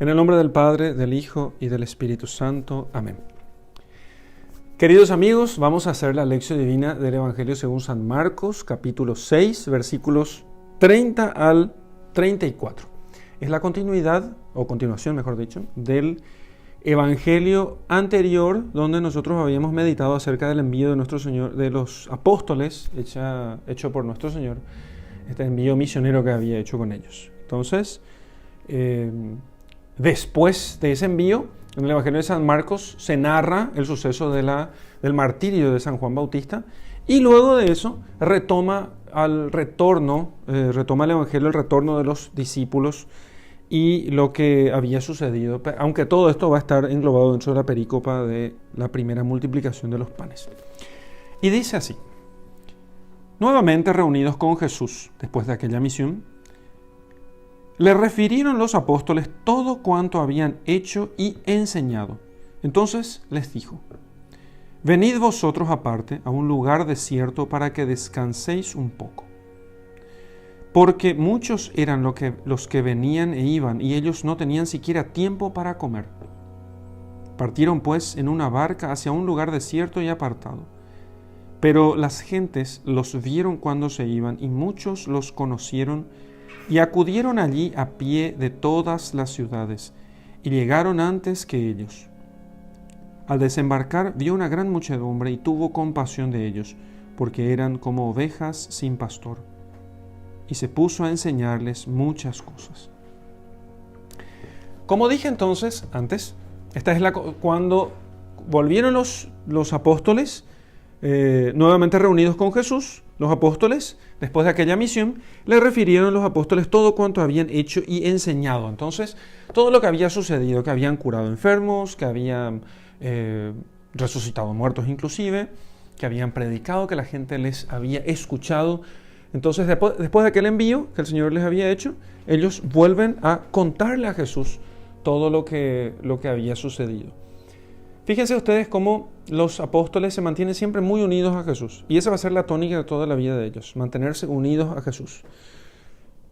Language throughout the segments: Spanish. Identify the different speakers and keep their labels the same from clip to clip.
Speaker 1: En el nombre del Padre, del Hijo y del Espíritu Santo. Amén. Queridos amigos, vamos a hacer la lección divina del Evangelio según San Marcos, capítulo 6, versículos 30 al 34. Es la continuidad, o continuación mejor dicho, del Evangelio anterior, donde nosotros habíamos meditado acerca del envío de nuestro Señor, de los apóstoles, hecho por nuestro Señor, este envío misionero que había hecho con ellos. Entonces, después de ese envío, en el Evangelio de San Marcos se narra el suceso del martirio de San Juan Bautista, y luego de eso retoma el Evangelio el retorno de los discípulos y lo que había sucedido, aunque todo esto va a estar englobado dentro de la perícopa de la primera multiplicación de los panes. Y dice así: nuevamente reunidos con Jesús después de aquella misión, le refirieron los apóstoles todo cuanto habían hecho y enseñado. Entonces les dijo: venid vosotros aparte a un lugar desierto para que descanséis un poco. Porque muchos eran los que venían e iban, y ellos no tenían siquiera tiempo para comer. Partieron pues en una barca hacia un lugar desierto y apartado. Pero las gentes los vieron cuando se iban, y muchos los conocieron, y acudieron allí a pie de todas las ciudades, y llegaron antes que ellos. Al desembarcar vio una gran muchedumbre y tuvo compasión de ellos, porque eran como ovejas sin pastor, y se puso a enseñarles muchas cosas. Como dije entonces antes, esta es cuando volvieron los apóstoles, nuevamente reunidos con Jesús. Los apóstoles, después de aquella misión, le refirieron a los apóstoles todo cuanto habían hecho y enseñado. Entonces, todo lo que había sucedido, que habían curado enfermos, que habían resucitado muertos inclusive, que habían predicado, que la gente les había escuchado. Entonces, después de aquel envío que el Señor les había hecho, ellos vuelven a contarle a Jesús todo lo que había sucedido. Fíjense ustedes cómo los apóstoles se mantienen siempre muy unidos a Jesús. Y esa va a ser la tónica de toda la vida de ellos, mantenerse unidos a Jesús.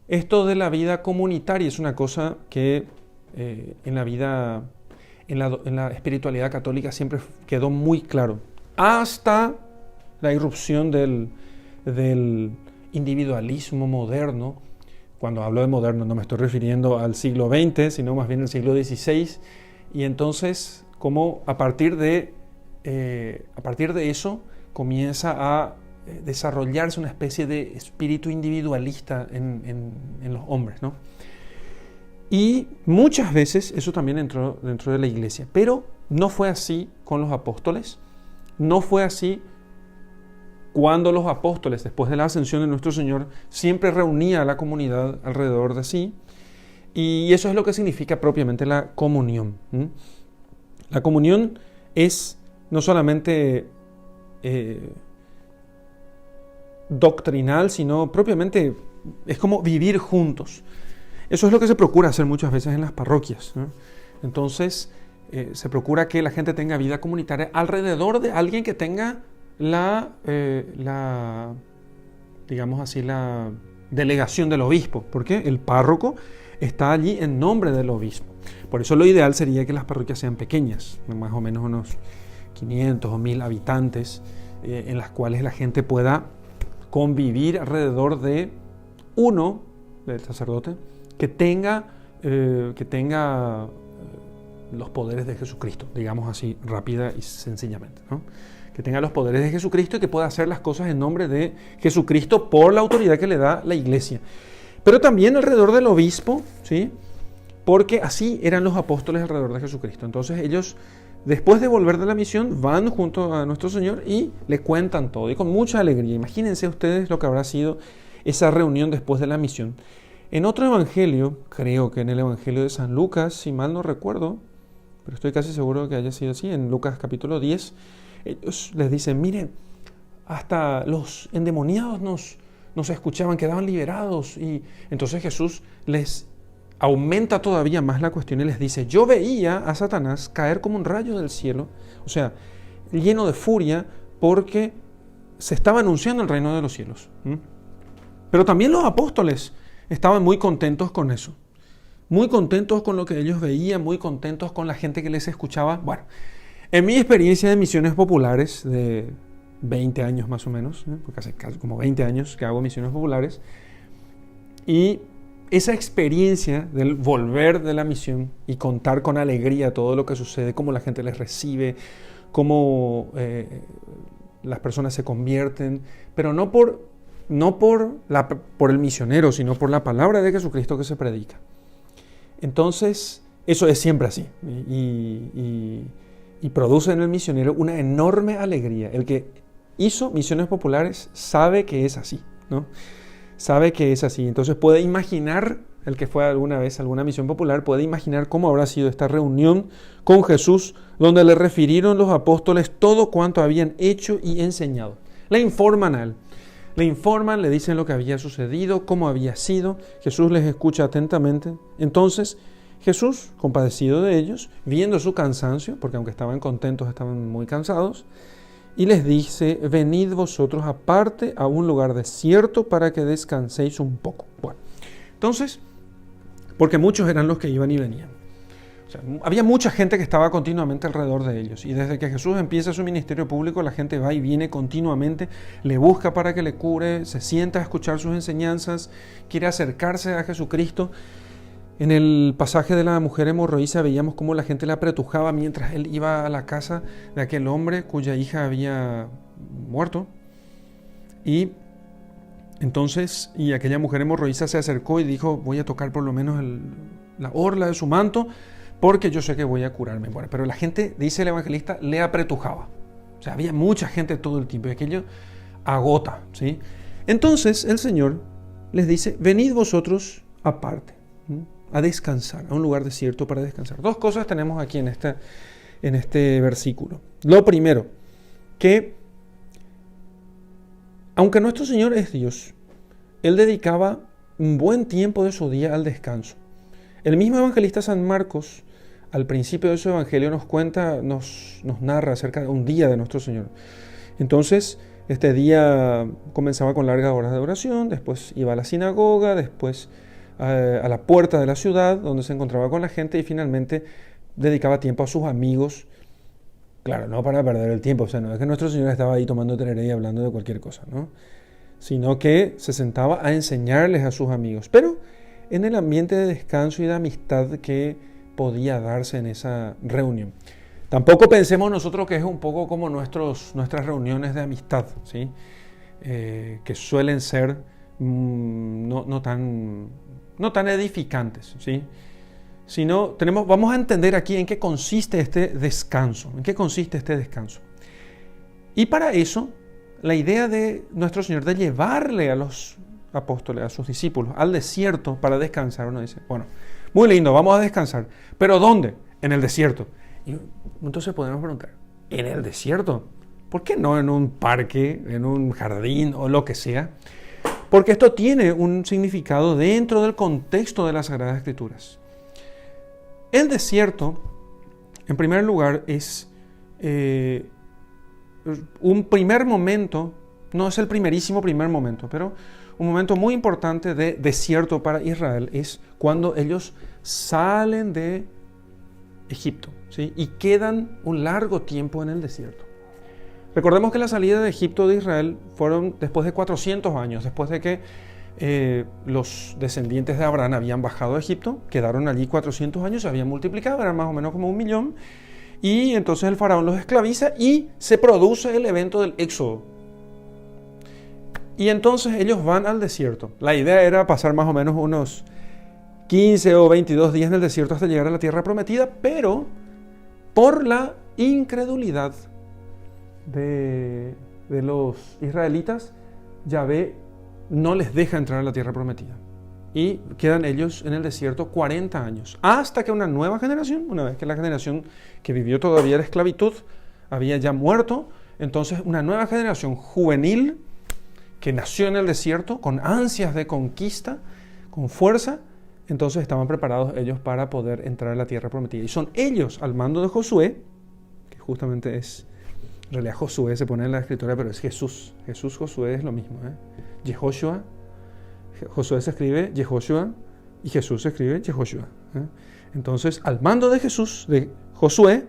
Speaker 1: Esto de la vida comunitaria es una cosa que en la espiritualidad católica siempre quedó muy claro. Hasta la irrupción del individualismo moderno. Cuando hablo de moderno no me estoy refiriendo al siglo XX, sino más bien al siglo XVI. Y entonces, como a partir de eso comienza a desarrollarse una especie de espíritu individualista en los hombres, ¿no? Y muchas veces eso también entró dentro de la iglesia, pero no fue así con los apóstoles, no fue así cuando los apóstoles, después de la ascensión de nuestro Señor, siempre reunía a la comunidad alrededor de sí, y eso es lo que significa propiamente la comunión. La comunión es no solamente doctrinal, sino propiamente es como vivir juntos. Eso es lo que se procura hacer muchas veces en las parroquias, ¿no? Entonces, se procura que la gente tenga vida comunitaria alrededor de alguien que tenga digamos así, la delegación del obispo, porque el párroco está allí en nombre del obispo. Por eso lo ideal sería que las parroquias sean pequeñas, más o menos unos 500 o 1000 habitantes, en las cuales la gente pueda convivir alrededor de uno, del sacerdote, que tenga los poderes de Jesucristo, digamos así, rápida y sencillamente, ¿no? Que tenga los poderes de Jesucristo y que pueda hacer las cosas en nombre de Jesucristo por la autoridad que le da la iglesia. Pero también alrededor del obispo, ¿sí? Porque así eran los apóstoles alrededor de Jesucristo. Entonces ellos, después de volver de la misión, van junto a nuestro Señor y le cuentan todo, y con mucha alegría. Imagínense ustedes lo que habrá sido esa reunión después de la misión. En otro evangelio, creo que en el evangelio de San Lucas, si mal no recuerdo, pero estoy casi seguro que haya sido así, en Lucas capítulo 10, ellos les dicen: miren, hasta los endemoniados nos escuchaban, quedaban liberados. Y entonces Jesús les aumenta todavía más la cuestión y les dice: yo veía a Satanás caer como un rayo del cielo, o sea, lleno de furia, porque se estaba anunciando el reino de los cielos. Pero también los apóstoles estaban muy contentos con eso, muy contentos con lo que ellos veían, muy contentos con la gente que les escuchaba. Bueno, en mi experiencia de misiones populares, de 20 años más o menos, porque hace como 20 años que hago misiones populares, y esa experiencia del volver de la misión y contar con alegría todo lo que sucede, cómo la gente les recibe, cómo las personas se convierten, pero no por el misionero, sino por la palabra de Jesucristo que se predica. Entonces, eso es siempre así y produce en el misionero una enorme alegría. El que hizo misiones populares sabe que es así, ¿no? Sabe que es así. Entonces puede imaginar, el que fue alguna vez a alguna misión popular, puede imaginar cómo habrá sido esta reunión con Jesús, donde le refirieron los apóstoles todo cuanto habían hecho y enseñado. Le informan a él. Le informan, le dicen lo que había sucedido, cómo había sido. Jesús les escucha atentamente. Entonces, Jesús, compadecido de ellos, viendo su cansancio, porque aunque estaban contentos, estaban muy cansados, y les dice: venid vosotros aparte a un lugar desierto para que descanséis un poco. Bueno, entonces, porque muchos eran los que iban y venían. O sea, había mucha gente que estaba continuamente alrededor de ellos. Y desde que Jesús empieza su ministerio público, la gente va y viene continuamente, le busca para que le cure, se sienta a escuchar sus enseñanzas, quiere acercarse a Jesucristo. En el pasaje de la mujer hemorroísa veíamos cómo la gente le apretujaba mientras él iba a la casa de aquel hombre cuya hija había muerto. Y entonces, aquella mujer hemorroísa se acercó y dijo: voy a tocar por lo menos la orla de su manto, porque yo sé que voy a curarme. Bueno, pero la gente, dice el evangelista, le apretujaba. O sea, había mucha gente todo el tiempo y aquello agota, ¿sí? Entonces el Señor les dice: venid vosotros aparte, a descansar, a un lugar desierto para descansar. Dos cosas tenemos aquí en este versículo. Lo primero, que aunque nuestro Señor es Dios, Él dedicaba un buen tiempo de su día al descanso. El mismo evangelista San Marcos, al principio de su evangelio, nos narra acerca de un día de nuestro Señor. Entonces, este día comenzaba con largas horas de oración, después iba a la sinagoga, después a la puerta de la ciudad, donde se encontraba con la gente, y finalmente dedicaba tiempo a sus amigos. Claro, no para perder el tiempo, o sea, no es que nuestro Señor estaba ahí tomando tereré y hablando de cualquier cosa, ¿no? Sino que se sentaba a enseñarles a sus amigos, pero en el ambiente de descanso y de amistad que podía darse en esa reunión. Tampoco pensemos nosotros que es un poco como nuestras reuniones de amistad, ¿sí? Que suelen ser no tan edificantes, ¿sí? Sino vamos a entender aquí en qué consiste este descanso, Y para eso, la idea de nuestro Señor de llevarle a los apóstoles, a sus discípulos, al desierto para descansar, uno dice: bueno, muy lindo, vamos a descansar, pero ¿dónde? En el desierto. Y entonces podemos preguntar: ¿en el desierto? ¿Por qué no en un parque, en un jardín o lo que sea? Porque esto tiene un significado dentro del contexto de las Sagradas Escrituras. El desierto, en primer lugar, es un primer momento, no es el primerísimo primer momento, pero un momento muy importante de desierto para Israel es cuando ellos salen de Egipto, ¿sí? Y quedan un largo tiempo en el desierto. Recordemos que la salida de Egipto de Israel fueron después de 400 años, después de que los descendientes de Abraham habían bajado a Egipto, quedaron allí 400 años, se habían multiplicado, eran más o menos como 1.000.000, y entonces el faraón los esclaviza y se produce el evento del éxodo. Y entonces ellos van al desierto. La idea era pasar más o menos unos 15 o 22 días en el desierto hasta llegar a la tierra prometida, pero por la incredulidad de los israelitas, Yahvé no les deja entrar a la tierra prometida. Y quedan ellos en el desierto 40 años, hasta que una nueva generación, una vez que la generación que vivió todavía la esclavitud había ya muerto, entonces una nueva generación juvenil que nació en el desierto con ansias de conquista, con fuerza, entonces estaban preparados ellos para poder entrar a la tierra prometida. Y son ellos, al mando de Josué, que justamente es, en realidad Josué se pone en la escritura, pero es Jesús. Jesús, Josué es lo mismo, Yehoshua, Josué se escribe Yehoshua y Jesús se escribe Yehoshua. Entonces, al mando de Jesús, de Josué,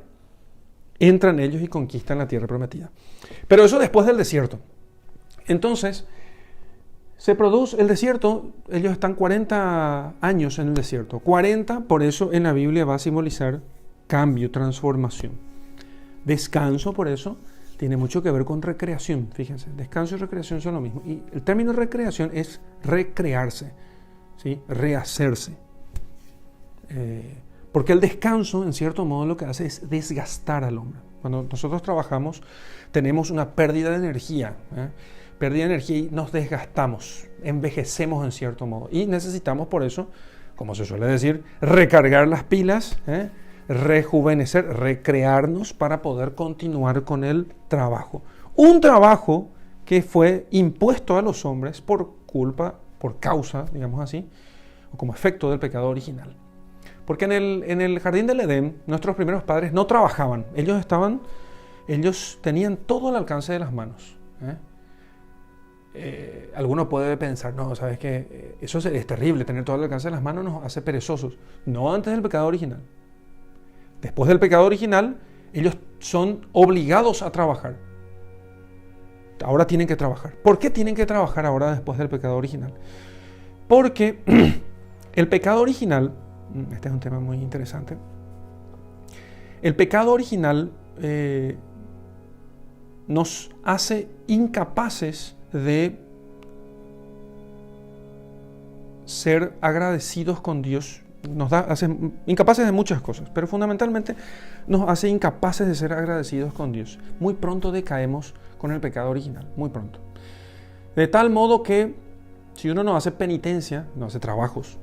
Speaker 1: entran ellos y conquistan la tierra prometida. Pero eso después del desierto. Entonces, se produce el desierto, ellos están 40 años en el desierto. 40, por eso en la Biblia va a simbolizar cambio, transformación. Descanso, por eso, tiene mucho que ver con recreación. Fíjense, descanso y recreación son lo mismo. Y el término recreación es recrearse, ¿sí? Rehacerse. Porque el descanso, en cierto modo, lo que hace es desgastar al hombre. Cuando nosotros trabajamos, tenemos una pérdida de energía. Pérdida de energía y nos desgastamos, envejecemos en cierto modo. Y necesitamos por eso, como se suele decir, recargar las pilas, rejuvenecer, recrearnos para poder continuar con el trabajo. Un trabajo que fue impuesto a los hombres por causa, digamos así, o como efecto del pecado original. Porque en el jardín del Edén, nuestros primeros padres no trabajaban. Ellos tenían todo al alcance de las manos. Alguno puede pensar, no, sabes que eso es terrible, tener todo al alcance de las manos nos hace perezosos. No antes del pecado original. Después del pecado original, ellos son obligados a trabajar. Ahora tienen que trabajar. ¿Por qué tienen que trabajar ahora después del pecado original? Porque el pecado original, este es un tema muy interesante, el pecado original nos hace incapaces de ser agradecidos con Dios, hace incapaces de muchas cosas, pero fundamentalmente nos hace incapaces de ser agradecidos con Dios. Muy pronto decaemos con el pecado original, muy pronto. De tal modo que si uno no hace penitencia, no hace trabajos,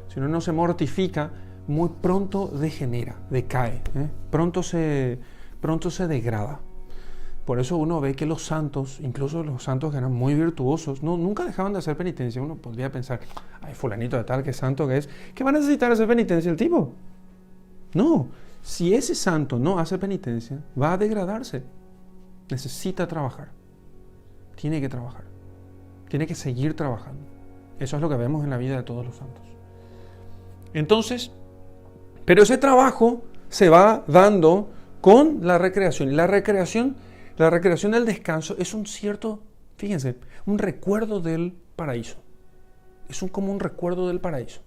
Speaker 1: si uno no se mortifica, muy pronto degenera, decae, pronto se degrada. Por eso uno ve que los santos, incluso los santos que eran muy virtuosos, nunca dejaban de hacer penitencia. Uno podría pensar, ay, fulanito de tal, qué santo que es, ¿qué va a necesitar hacer penitencia el tipo? No, si ese santo no hace penitencia, va a degradarse. Necesita trabajar. Tiene que trabajar. Tiene que seguir trabajando. Eso es lo que vemos en la vida de todos los santos. Entonces, pero ese trabajo se va dando con la recreación. Y la recreación del descanso es fíjense, un recuerdo del paraíso. Es como un recuerdo del paraíso.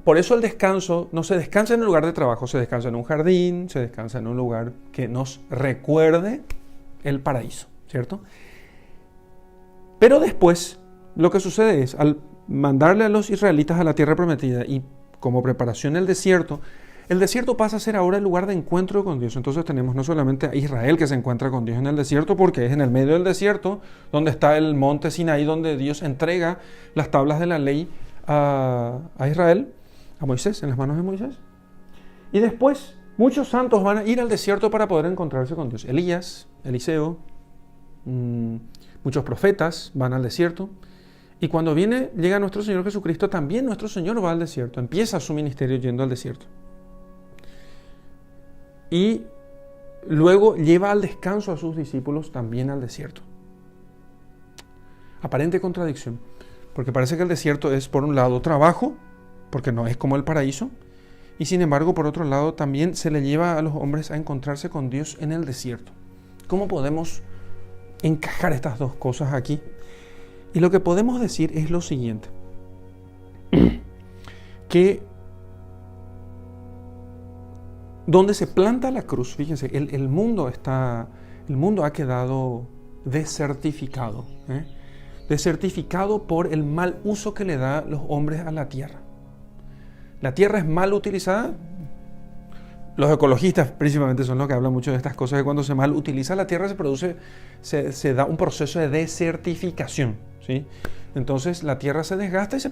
Speaker 1: Por eso el descanso no se descansa en un lugar de trabajo, se descansa en un jardín, se descansa en un lugar que nos recuerde el paraíso, ¿cierto? Pero después, lo que sucede es, al mandarle a los israelitas a la tierra prometida y como preparación el desierto pasa a ser ahora el lugar de encuentro con Dios. Entonces tenemos no solamente a Israel que se encuentra con Dios en el desierto, porque es en el medio del desierto donde está el monte Sinaí, donde Dios entrega las tablas de la ley a Israel, a Moisés, en las manos de Moisés. Y después muchos santos van a ir al desierto para poder encontrarse con Dios. Elías, Eliseo, muchos profetas van al desierto. Y cuando llega nuestro Señor Jesucristo, también nuestro Señor va al desierto, empieza su ministerio yendo al desierto. Y luego lleva al descanso a sus discípulos también al desierto. Aparente contradicción, porque parece que el desierto es por un lado trabajo, porque no es como el paraíso, y sin embargo por otro lado también se le lleva a los hombres a encontrarse con Dios en el desierto. ¿Cómo podemos encajar estas dos cosas aquí? Y lo que podemos decir es lo siguiente, que donde se planta la cruz, fíjense, el mundo ha quedado desertificado, desertificado por el mal uso que le da los hombres a la tierra. La tierra es mal utilizada. Los ecologistas principalmente son los que hablan mucho de estas cosas, que cuando se mal utiliza la tierra se da un proceso de desertificación, ¿sí? Entonces la tierra se desgasta y se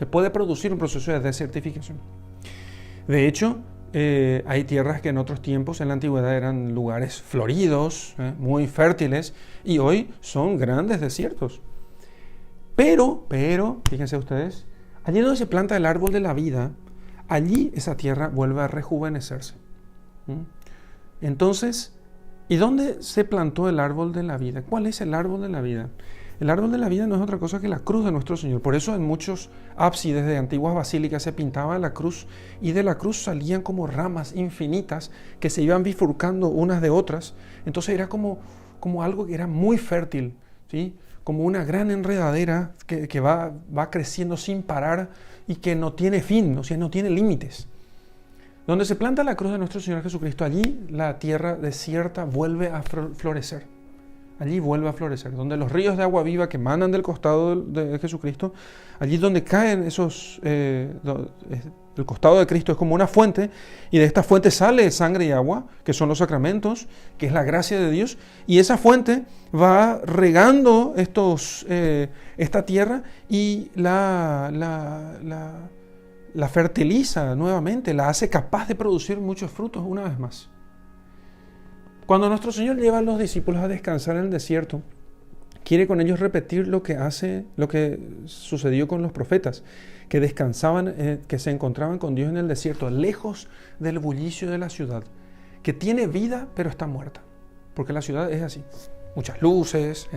Speaker 1: puede producir un proceso de desertificación. De hecho, hay tierras que en otros tiempos, en la antigüedad, eran lugares floridos, muy fértiles, y hoy son grandes desiertos. Pero, fíjense ustedes, allí donde se planta el árbol de la vida, allí esa tierra vuelve a rejuvenecerse. Entonces, ¿y dónde se plantó el árbol de la vida? ¿Cuál es el árbol de la vida? El árbol de la vida no es otra cosa que la cruz de nuestro Señor. Por eso en muchos ábsides de antiguas basílicas se pintaba la cruz y de la cruz salían como ramas infinitas que se iban bifurcando unas de otras. Entonces era como algo que era muy fértil, ¿sí? Como una gran enredadera que va creciendo sin parar y que no tiene fin, o sea, no tiene límites. Donde se planta la cruz de nuestro Señor Jesucristo, allí la tierra desierta vuelve a florecer. Allí vuelve a florecer. Donde los ríos de agua viva que emanan del costado de Jesucristo, allí donde caen esos... el costado de Cristo es como una fuente, y de esta fuente sale sangre y agua, que son los sacramentos, que es la gracia de Dios, y esa fuente va regando esta tierra y la fertiliza nuevamente, la hace capaz de producir muchos frutos una vez más. Cuando nuestro Señor lleva a los discípulos a descansar en el desierto, quiere con ellos repetir lo que sucedió con los profetas, que descansaban, que se encontraban con Dios en el desierto, lejos del bullicio de la ciudad, que tiene vida pero está muerta, porque la ciudad es así, muchas luces,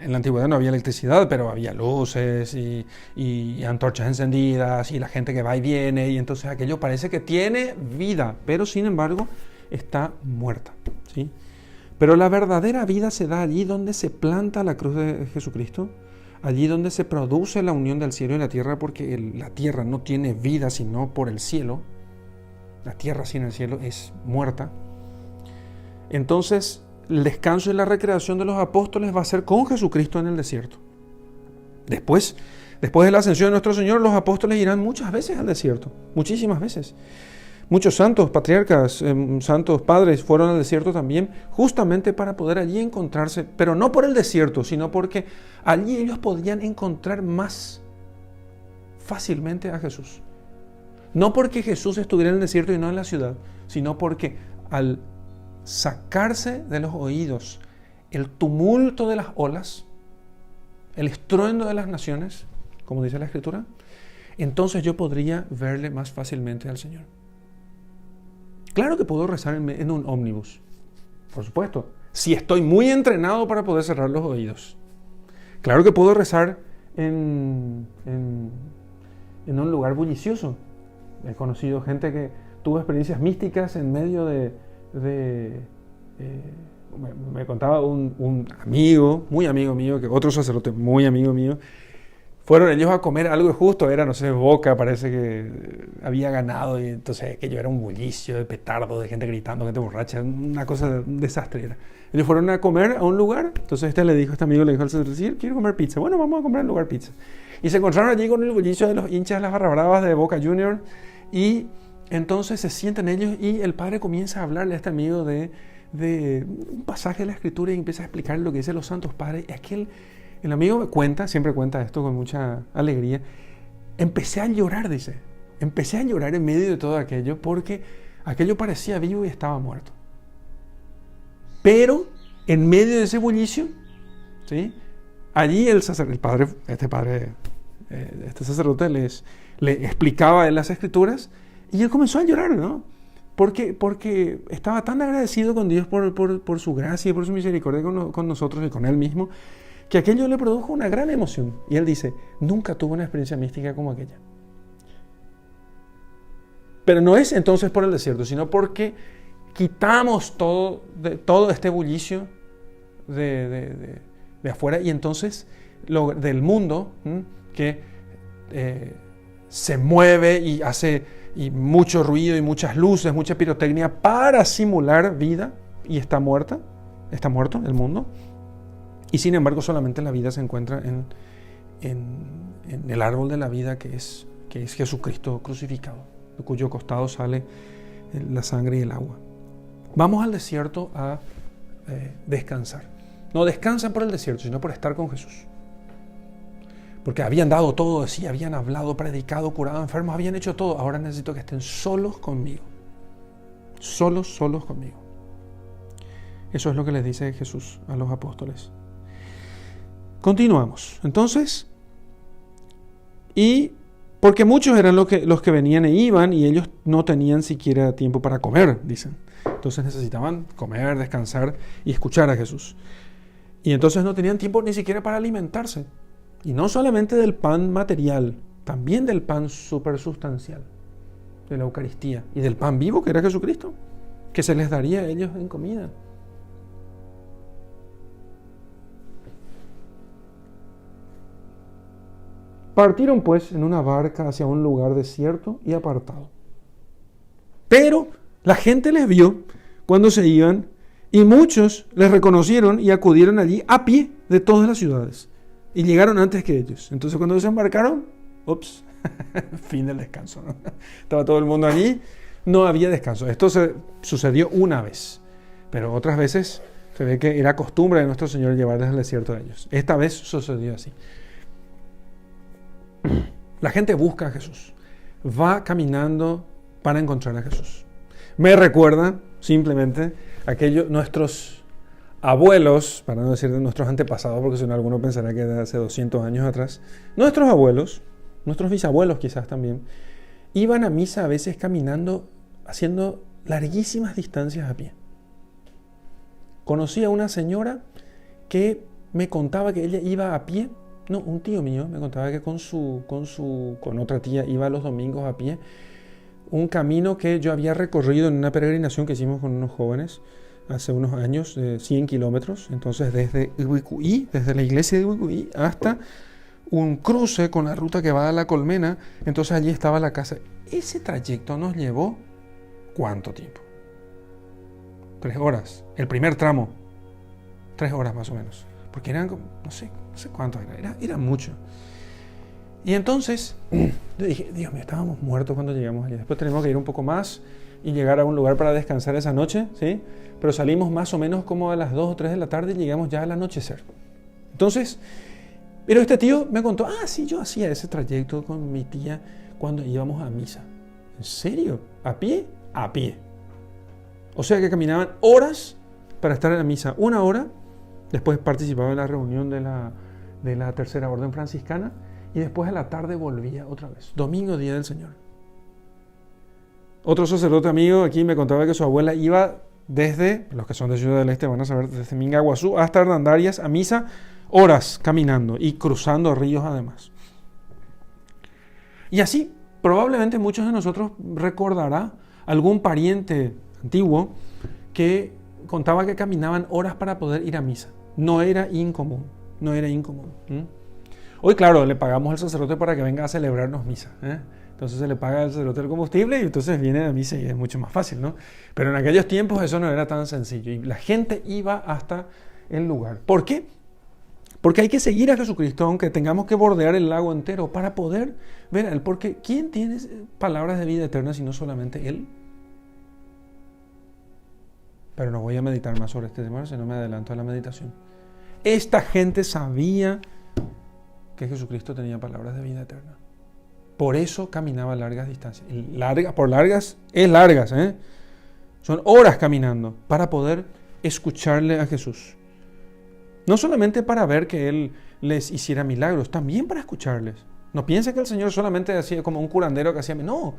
Speaker 1: En la antigüedad no había electricidad, pero había luces y antorchas encendidas y la gente que va y viene, y entonces aquello parece que tiene vida, pero sin embargo está muerta, ¿sí? Pero la verdadera vida se da allí donde se planta la cruz de Jesucristo, allí donde se produce la unión del cielo y la tierra, porque la tierra no tiene vida sino por el cielo. La tierra sin el cielo es muerta. Entonces, el descanso y la recreación de los apóstoles va a ser con Jesucristo en el desierto. Después de la ascensión de nuestro Señor, los apóstoles irán muchas veces al desierto, muchísimas veces. Muchos santos, patriarcas, santos padres fueron al desierto también, justamente para poder allí encontrarse, pero no por el desierto, sino porque allí ellos podían encontrar más fácilmente a Jesús. No porque Jesús estuviera en el desierto y no en la ciudad, sino porque al sacarse de los oídos el tumulto de las olas, el estruendo de las naciones, como dice la Escritura, entonces yo podría verle más fácilmente al Señor. Claro que puedo rezar en un ómnibus, por supuesto, si estoy muy entrenado para poder cerrar los oídos. Claro que puedo rezar en un lugar bullicioso. He conocido gente que tuvo experiencias místicas en medio me contaba un amigo, muy amigo mío, que otro sacerdote muy amigo mío, fueron ellos a comer algo justo, era, no sé, Boca, parece que había ganado, y entonces aquello era un bullicio de petardo, de gente gritando, gente borracha, una cosa de un desastre era. Ellos fueron a comer a un lugar, entonces este amigo le dijo al sacerdote, sí, quiero comer pizza, bueno, vamos a comer al lugar pizza. Y se encontraron allí con el bullicio de los hinchas de las barra bravas de Boca Junior, y entonces se sientan ellos y el padre comienza a hablarle a este amigo de un pasaje de la Escritura y empieza a explicar lo que dicen los santos padres. Y el amigo me cuenta, siempre cuenta esto con mucha alegría, empecé a llorar, dice. Empecé a llorar en medio de todo aquello porque aquello parecía vivo y estaba muerto. Pero en medio de ese bullicio, ¿sí? Allí este sacerdote le explicaba en las Escrituras y él comenzó a llorar, ¿no? Porque estaba tan agradecido con Dios por su gracia y por su misericordia con nosotros y con él mismo, que aquello le produjo una gran emoción. Y él dice, nunca tuve una experiencia mística como aquella. Pero no es entonces por el desierto, sino porque quitamos todo este bullicio de afuera, y entonces del mundo que se mueve y hace mucho ruido y muchas luces, mucha pirotecnia para simular vida, y está muerto el mundo. Y sin embargo solamente la vida se encuentra en el árbol de la vida que es Jesucristo crucificado, de cuyo costado sale la sangre y el agua. Vamos al desierto a descansar. No descansan por el desierto, sino por estar con Jesús. Porque habían dado todo, sí, habían hablado, predicado, curado enfermos, habían hecho todo. Ahora necesito que estén solos conmigo. Solos conmigo. Eso es lo que les dice Jesús a los apóstoles. Continuamos. Entonces, y porque muchos eran los que venían e iban, y ellos no tenían siquiera tiempo para comer, dicen. Entonces necesitaban comer, descansar y escuchar a Jesús. Y entonces no tenían tiempo ni siquiera para alimentarse. Y no solamente del pan material, también del pan supersustancial, de la Eucaristía, y del pan vivo que era Jesucristo, que se les daría a ellos en comida. Partieron pues en una barca hacia un lugar desierto y apartado. Pero la gente les vio cuando se iban, y muchos les reconocieron y acudieron allí a pie de todas las ciudades, y llegaron antes que ellos. Entonces cuando desembarcaron, fin del descanso, ¿no? Estaba todo el mundo allí, no había descanso. Esto sucedió una vez, pero otras veces se ve que era costumbre de nuestro Señor llevarles al desierto a ellos. Esta vez sucedió así. La gente busca a Jesús, va caminando para encontrar a Jesús. Me recuerda simplemente nuestros abuelos, para no decir de nuestros antepasados, porque si no alguno pensará que era hace 200 años atrás. Nuestros abuelos, nuestros bisabuelos quizás también, iban a misa a veces caminando, haciendo larguísimas distancias a pie. Conocí a una señora que me contaba que ella iba a pie. No, un tío mío me contaba que con otra tía iba los domingos a pie. Un camino que yo había recorrido en una peregrinación que hicimos con unos jóvenes hace unos años, de 100 kilómetros. Entonces desde Ubicuí, desde la iglesia de Ubicuí hasta un cruce con la ruta que va a La Colmena. Entonces allí estaba la casa. Ese trayecto nos llevó, ¿cuánto tiempo? 3 horas. El primer tramo, 3 horas más o menos. Porque eran, no sé cuánto era mucho. Y entonces, yo dije, Dios mío, estábamos muertos cuando llegamos allí. Después tenemos que ir un poco más y llegar a un lugar para descansar esa noche, ¿sí? Pero salimos más o menos como a las 2 o 3 de la tarde y llegamos ya al anochecer. Entonces, pero este tío me contó, sí, yo hacía ese trayecto con mi tía cuando íbamos a misa. ¿En serio? ¿A pie? A pie. O sea que caminaban horas para estar en la misa. 1 hora. Después participaba en la reunión de la Tercera Orden Franciscana y después a la tarde volvía otra vez. Domingo, Día del Señor. Otro sacerdote amigo aquí me contaba que su abuela iba desde, los que son de Ciudad del Este van a saber, desde Mingaguazú hasta Hernandarias a misa, horas caminando y cruzando ríos además. Y así, probablemente muchos de nosotros recordará algún pariente antiguo que contaba que caminaban horas para poder ir a misa. No era incomún. Hoy, claro, le pagamos al sacerdote para que venga a celebrarnos misa. Entonces se le paga al sacerdote el combustible y entonces viene a misa y es mucho más fácil, ¿no? Pero en aquellos tiempos eso no era tan sencillo y la gente iba hasta el lugar. ¿Por qué? Porque hay que seguir a Jesucristo, aunque tengamos que bordear el lago entero para poder ver a Él. Porque ¿quién tiene palabras de vida eterna si no solamente Él? Pero no voy a meditar más sobre este tema, si no me adelanto a la meditación. Esta gente sabía que Jesucristo tenía palabras de vida eterna. Por eso caminaba largas distancias. Por largas, es largas, ¿eh? Son horas caminando para poder escucharle a Jesús. No solamente para ver que Él les hiciera milagros, también para escucharles. No piensen que el Señor solamente hacía como un curandero que hacía... No,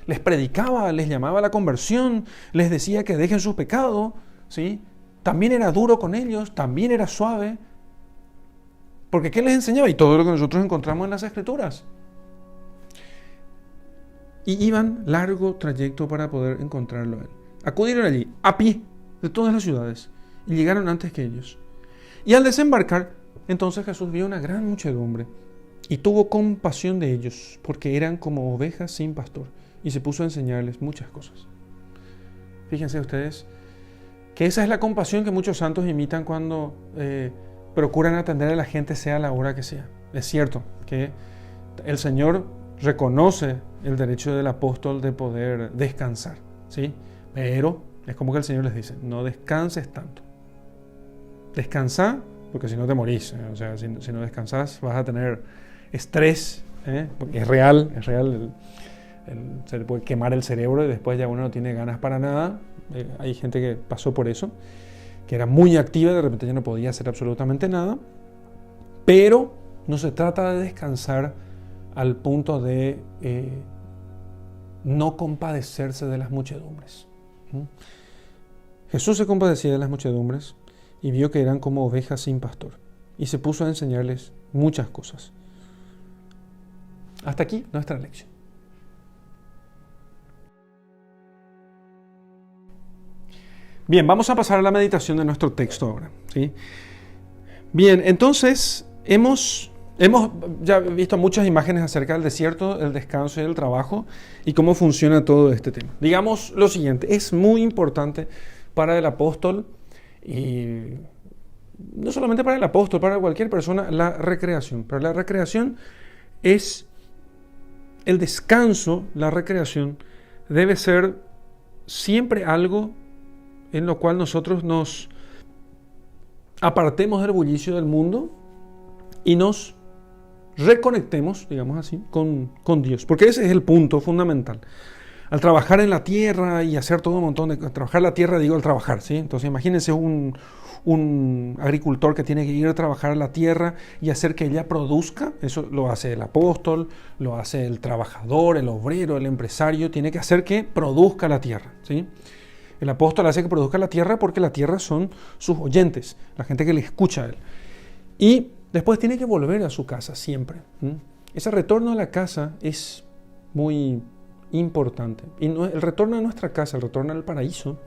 Speaker 1: les predicaba, les llamaba a la conversión, les decía que dejen su pecado, ¿sí? También era duro con ellos, también era suave. Porque ¿qué les enseñaba? Y todo lo que nosotros encontramos en las Escrituras. Y iban largo trayecto para poder encontrarlo a Él. Acudieron allí, a pie, de todas las ciudades, y llegaron antes que ellos. Y al desembarcar, entonces Jesús vio una gran muchedumbre, y tuvo compasión de ellos, porque eran como ovejas sin pastor, y se puso a enseñarles muchas cosas. Fíjense ustedes que esa es la compasión que muchos santos imitan cuando procuran atender a la gente, sea la hora que sea. Es cierto que el Señor reconoce el derecho del apóstol de poder descansar, ¿sí? Pero es como que el Señor les dice, no descanses tanto. Descansa, porque si no te morís. O sea, si no descansas vas a tener estrés, porque es real, se le puede quemar el cerebro y después ya uno no tiene ganas para nada. Hay gente que pasó por eso, que era muy activa y de repente ya no podía hacer absolutamente nada. Pero no se trata de descansar al punto de no compadecerse de las muchedumbres. Jesús se compadecía de las muchedumbres y vio que eran como ovejas sin pastor. Y se puso a enseñarles muchas cosas. Hasta aquí nuestra lección. Bien, vamos a pasar a la meditación de nuestro texto ahora, ¿sí? Bien, entonces hemos ya visto muchas imágenes acerca del desierto, el descanso y el trabajo y cómo funciona todo este tema. Digamos lo siguiente, es muy importante para el apóstol y no solamente para el apóstol, para cualquier persona, la recreación. Pero la recreación es el descanso, la recreación debe ser siempre algo en lo cual nosotros nos apartemos del bullicio del mundo y nos reconectemos, digamos así, con Dios. Porque ese es el punto fundamental. Al trabajar en la tierra y hacer todo un montón de... Trabajar la tierra, digo, al trabajar, ¿sí? Entonces imagínense un agricultor que tiene que ir a trabajar a la tierra y hacer que ella produzca. Eso lo hace el apóstol, lo hace el trabajador, el obrero, el empresario. Tiene que hacer que produzca la tierra, ¿sí? El apóstol hace que produzca la tierra porque la tierra son sus oyentes, la gente que le escucha a él. Y después tiene que volver a su casa siempre. Ese retorno a la casa es muy importante. Y el retorno a nuestra casa, el retorno al paraíso,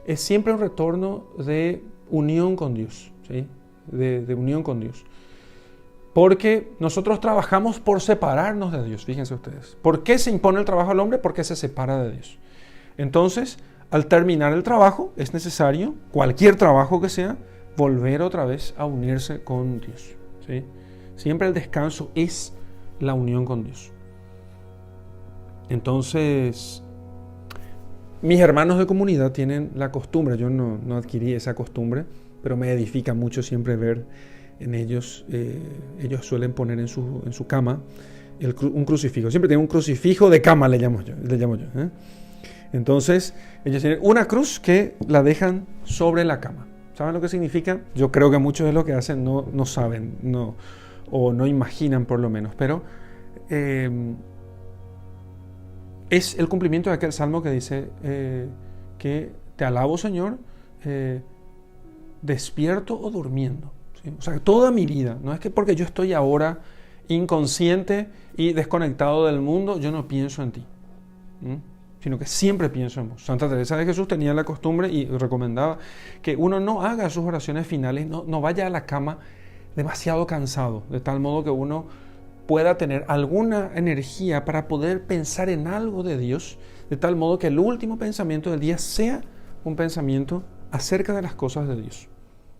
Speaker 1: es siempre un retorno de unión con Dios, ¿sí? De unión con Dios. Porque nosotros trabajamos por separarnos de Dios, fíjense ustedes. ¿Por qué se impone el trabajo al hombre? Porque se separa de Dios. Entonces, al terminar el trabajo, es necesario, cualquier trabajo que sea, volver otra vez a unirse con Dios, ¿sí? Siempre el descanso es la unión con Dios. Entonces, mis hermanos de comunidad tienen la costumbre, yo no adquirí esa costumbre, pero me edifica mucho siempre ver en ellos, ellos suelen poner en su cama un crucifijo. Siempre tienen un crucifijo de cama, le llamo yo. Entonces, ellos tienen una cruz que la dejan sobre la cama. ¿Saben lo que significa? Yo creo que muchos de los que hacen no saben, o no imaginan por lo menos, pero es el cumplimiento de aquel salmo que dice que te alabo, Señor, despierto o durmiendo, ¿sí? O sea, toda mi vida, no es que porque yo estoy ahora inconsciente y desconectado del mundo, yo no pienso en ti, sino que siempre pienso en vos. Santa Teresa de Jesús tenía la costumbre y recomendaba que uno no haga sus oraciones finales, no vaya a la cama demasiado cansado, de tal modo que uno pueda tener alguna energía para poder pensar en algo de Dios, de tal modo que el último pensamiento del día sea un pensamiento acerca de las cosas de Dios.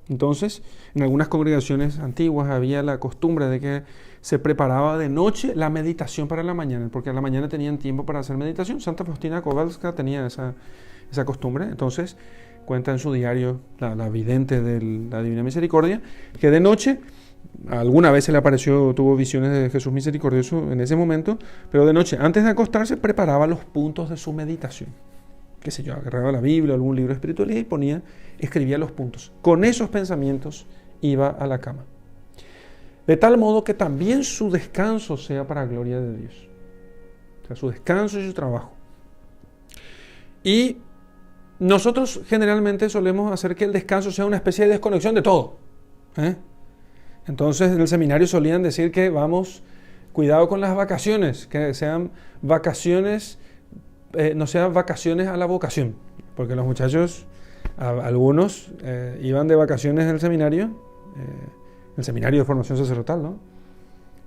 Speaker 1: Entonces, en algunas congregaciones antiguas había la costumbre de que se preparaba de noche la meditación para la mañana, porque a la mañana tenían tiempo para hacer meditación. Santa Faustina Kowalska tenía esa costumbre. Entonces, cuenta en su diario la vidente de la Divina Misericordia, que de noche, alguna vez se le apareció, tuvo visiones de Jesús misericordioso en ese momento, pero de noche, antes de acostarse, preparaba los puntos de su meditación. Qué sé yo, agarraba la Biblia, algún libro espiritual y escribía los puntos. Con esos pensamientos iba a la cama. De tal modo que también su descanso sea para gloria de Dios. O sea, su descanso y su trabajo. Y nosotros generalmente solemos hacer que el descanso sea una especie de desconexión de todo, Entonces en el seminario solían decir que cuidado con las vacaciones, que sean vacaciones, no sean vacaciones a la vocación, porque los muchachos, algunos iban de vacaciones en el seminario de formación sacerdotal, ¿no?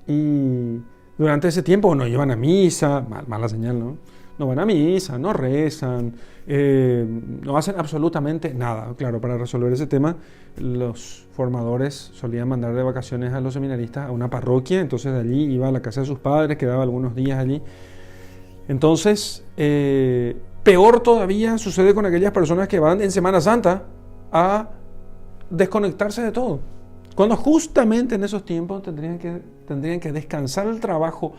Speaker 1: Y durante ese tiempo no iban a misa, mala señal, ¿no? No van a misa, no rezan, no hacen absolutamente nada. Claro, para resolver ese tema, los formadores solían mandar de vacaciones a los seminaristas a una parroquia, entonces de allí iba a la casa de sus padres, quedaba algunos días allí. Entonces, peor todavía sucede con aquellas personas que van en Semana Santa a desconectarse de todo, cuando justamente en esos tiempos tendrían que descansar el trabajo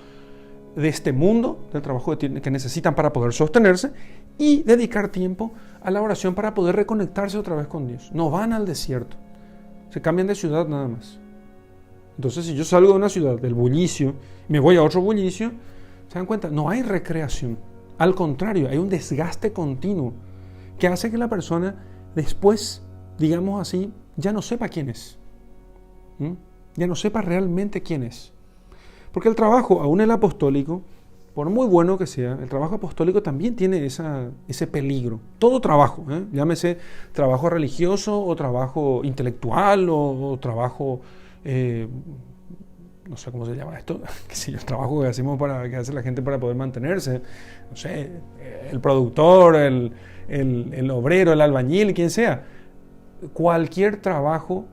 Speaker 1: de este mundo, del trabajo que necesitan para poder sostenerse, y dedicar tiempo a la oración para poder reconectarse otra vez con Dios. No van al desierto, se cambian de ciudad nada más. Entonces, si yo salgo de una ciudad, del bullicio, me voy a otro bullicio, ¿se dan cuenta? No hay recreación. Al contrario, hay un desgaste continuo que hace que la persona después digamos así, ya no sepa quién es. Ya no sepa realmente quién es. Porque el trabajo, aún el apostólico, por muy bueno que sea, el trabajo apostólico también tiene ese peligro. Todo trabajo, llámese trabajo religioso o trabajo intelectual o trabajo, no sé cómo se llama esto, qué sé yo, el trabajo que hace la gente para poder mantenerse, no sé, el productor, el obrero, el albañil, quien sea. Cualquier trabajo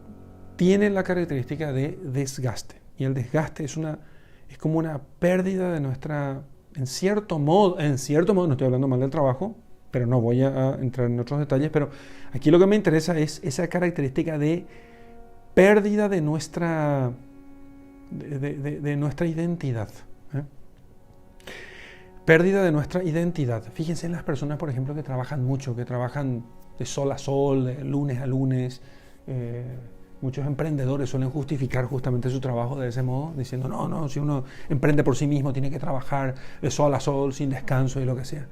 Speaker 1: tiene la característica de desgaste. Y el desgaste es como una pérdida de nuestra, en cierto modo, no estoy hablando mal del trabajo, pero no voy a entrar en otros detalles, pero aquí lo que me interesa es esa característica de pérdida de nuestra identidad. Pérdida de nuestra identidad. Fíjense en las personas, por ejemplo, que trabajan mucho, que trabajan de sol a sol, de lunes a lunes. Muchos emprendedores suelen justificar justamente su trabajo de ese modo, diciendo, no, si uno emprende por sí mismo, tiene que trabajar de sol a sol, sin descanso y lo que sea.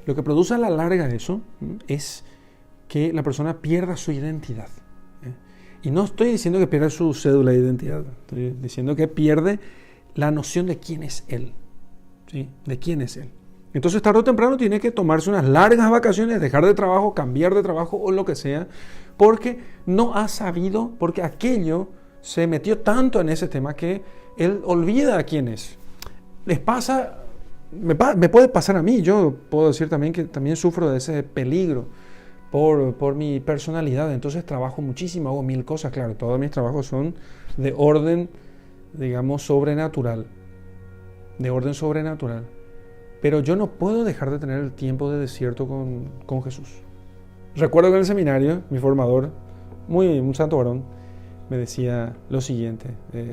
Speaker 1: Lo que produce a la larga eso es que la persona pierda su identidad. Y no estoy diciendo que pierda su cédula de identidad, estoy diciendo que pierde la noción de quién es él. ¿Sí? De quién es él. Entonces tarde o temprano tiene que tomarse unas largas vacaciones, dejar de trabajo, cambiar de trabajo o lo que sea, porque no ha sabido, porque aquello se metió tanto en ese tema que él olvida a quién es. Les pasa, me puede pasar a mí, yo puedo decir también que también sufro de ese peligro por mi personalidad, entonces trabajo muchísimo, hago 1000 cosas, claro, todos mis trabajos son de orden, digamos, sobrenatural. Pero yo no puedo dejar de tener el tiempo de desierto con Jesús. Recuerdo que en el seminario, mi formador, un santo varón, me decía lo siguiente,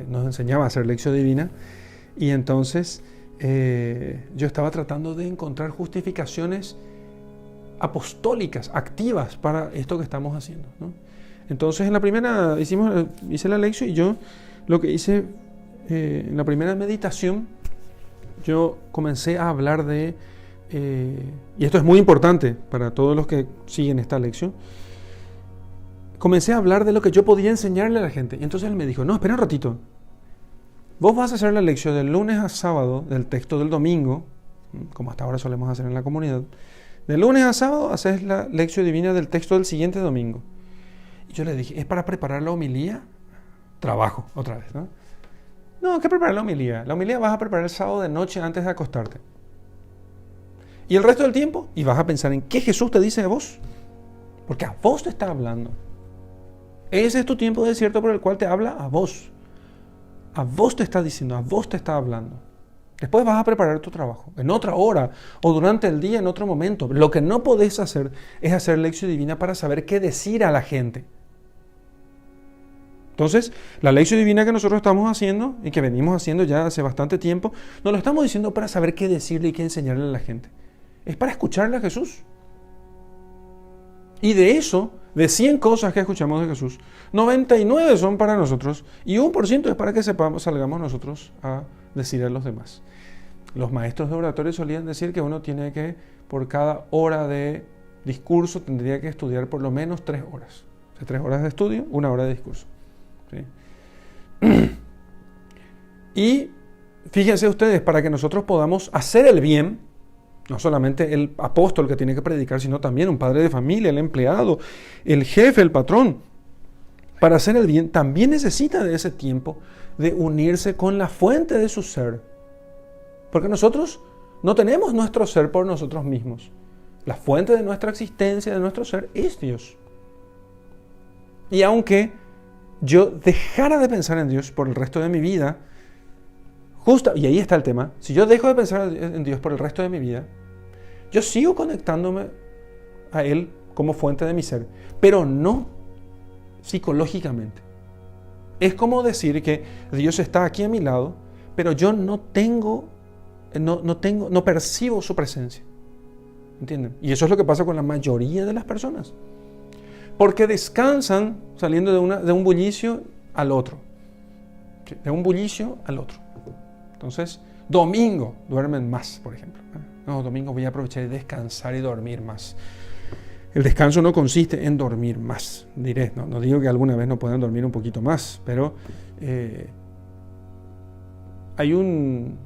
Speaker 1: nos enseñaba a hacer lección divina, y entonces yo estaba tratando de encontrar justificaciones apostólicas, activas para esto que estamos haciendo, ¿no? Entonces en la primera hice la lección y yo lo que hice en la primera meditación, yo comencé a hablar de, y esto es muy importante para todos los que siguen esta lección, comencé a hablar de lo que yo podía enseñarle a la gente. Y entonces él me dijo, no, espera un ratito, vos vas a hacer la lección del lunes a sábado del texto del domingo, como hasta ahora solemos hacer en la comunidad. De lunes a sábado haces la lección divina del texto del siguiente domingo. Y yo le dije, ¿es para preparar la homilía? Trabajo, otra vez, ¿no? No, ¿qué preparar la homilía? La homilía vas a preparar el sábado de noche antes de acostarte. Y el resto del tiempo, y vas a pensar en qué Jesús te dice de vos. Porque a vos te está hablando. Ese es tu tiempo de desierto por el cual te habla a vos. A vos te está diciendo, a vos te está hablando. Después vas a preparar tu trabajo, en otra hora, o durante el día, en otro momento. Lo que no podés hacer es hacer lección divina para saber qué decir a la gente. Entonces, la lección divina que nosotros estamos haciendo y que venimos haciendo ya hace bastante tiempo, no lo estamos diciendo para saber qué decirle y qué enseñarle a la gente. Es para escucharle a Jesús. Y de eso, de 100 cosas que escuchamos de Jesús, 99 son para nosotros y 1% es para que salgamos nosotros a decirle a los demás. Los maestros de oratorio solían decir que uno tiene que, por cada hora de discurso, tendría que estudiar por lo menos 3 horas. O sea, 3 horas de estudio, 1 hora de discurso. ¿Sí? Y fíjense ustedes, para que nosotros podamos hacer el bien, no solamente el apóstol que tiene que predicar, sino también un padre de familia, el empleado, el jefe, el patrón, para hacer el bien también necesita de ese tiempo de unirse con la fuente de su ser, porque nosotros no tenemos nuestro ser por nosotros mismos. La fuente de nuestra existencia, de nuestro ser, es Dios. Y aunque yo dejara de pensar en Dios por el resto de mi vida, y ahí está el tema, si yo dejo de pensar en Dios por el resto de mi vida, yo sigo conectándome a Él como fuente de mi ser, pero no psicológicamente. Es como decir que Dios está aquí a mi lado, pero yo no percibo su presencia. ¿Entienden? Y eso es lo que pasa con la mayoría de las personas. Porque descansan saliendo de un bullicio al otro. De un bullicio al otro. Entonces, domingo duermen más, por ejemplo. No, domingo voy a aprovechar y descansar y dormir más. El descanso no consiste en dormir más, diré. No digo que alguna vez no puedan dormir un poquito más, pero hay un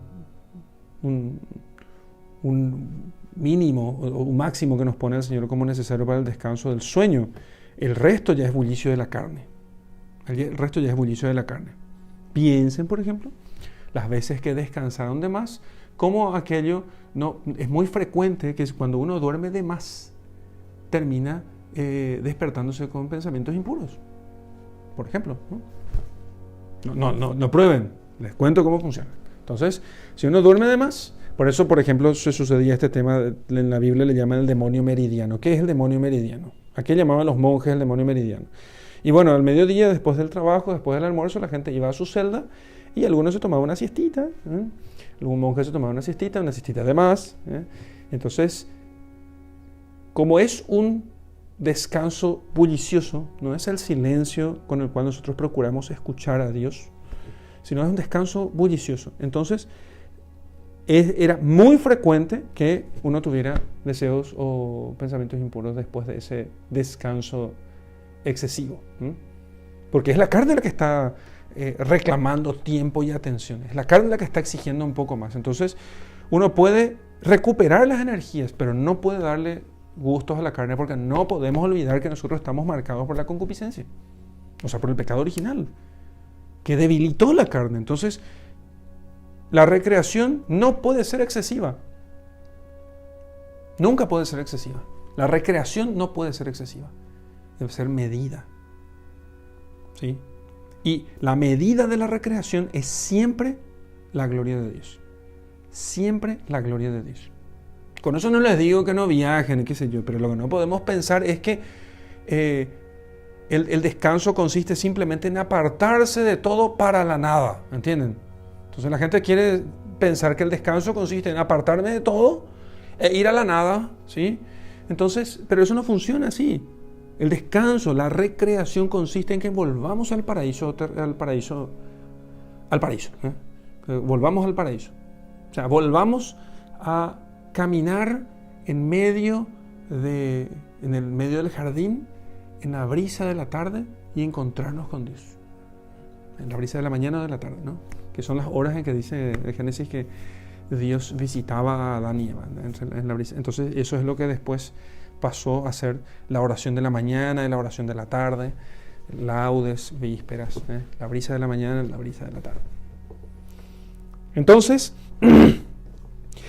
Speaker 1: mínimo o un máximo que nos pone el Señor como necesario para el descanso del sueño. El resto ya es bullicio de la carne. El resto ya es bullicio de la carne. Piensen, por ejemplo, las veces que descansaron de más, como aquello no es muy frecuente que cuando uno duerme de más, termina despertándose con pensamientos impuros. Por ejemplo, no prueben, les cuento cómo funciona. Entonces, si uno duerme de más, por eso, por ejemplo, se sucedía este tema, en la Biblia le llaman el demonio meridiano. ¿Qué es el demonio meridiano? Aquí llamaban los monjes el demonio meridiano. Y bueno, al mediodía, después del trabajo, después del almuerzo, la gente iba a su celda y algunos se tomaban una siestita. Algún monje se tomaba una siestita de más. Entonces, como es un descanso bullicioso, no es el silencio con el cual nosotros procuramos escuchar a Dios, sino es un descanso bullicioso. Entonces, era muy frecuente que uno tuviera deseos o pensamientos impuros después de ese descanso excesivo. Porque es la carne la que está reclamando tiempo y atención. Es la carne la que está exigiendo un poco más. Entonces, uno puede recuperar las energías, pero no puede darle gustos a la carne porque no podemos olvidar que nosotros estamos marcados por la concupiscencia. O sea, por el pecado original, que debilitó la carne. Entonces, la recreación no puede ser excesiva. Nunca puede ser excesiva. La recreación no puede ser excesiva. Debe ser medida. ¿Sí? Y la medida de la recreación es siempre la gloria de Dios. Siempre la gloria de Dios. Con eso no les digo que no viajen, qué sé yo, pero lo que no podemos pensar es que el descanso consiste simplemente en apartarse de todo para la nada. ¿Entienden? Entonces la gente quiere pensar que el descanso consiste en apartarme de todo e ir a la nada, ¿sí? Entonces, pero eso no funciona así. El descanso, la recreación consiste en que volvamos al paraíso. Volvamos al paraíso. O sea, volvamos a caminar en el medio del jardín, en la brisa de la tarde y encontrarnos con Dios. En la brisa de la mañana o de la tarde, ¿no? Que son las horas en que dice el Génesis que Dios visitaba a Adán y Eva en la brisa. Entonces eso es lo que después pasó a ser la oración de la mañana y la oración de la tarde, laudes, vísperas, la brisa de la mañana y la brisa de la tarde. Entonces,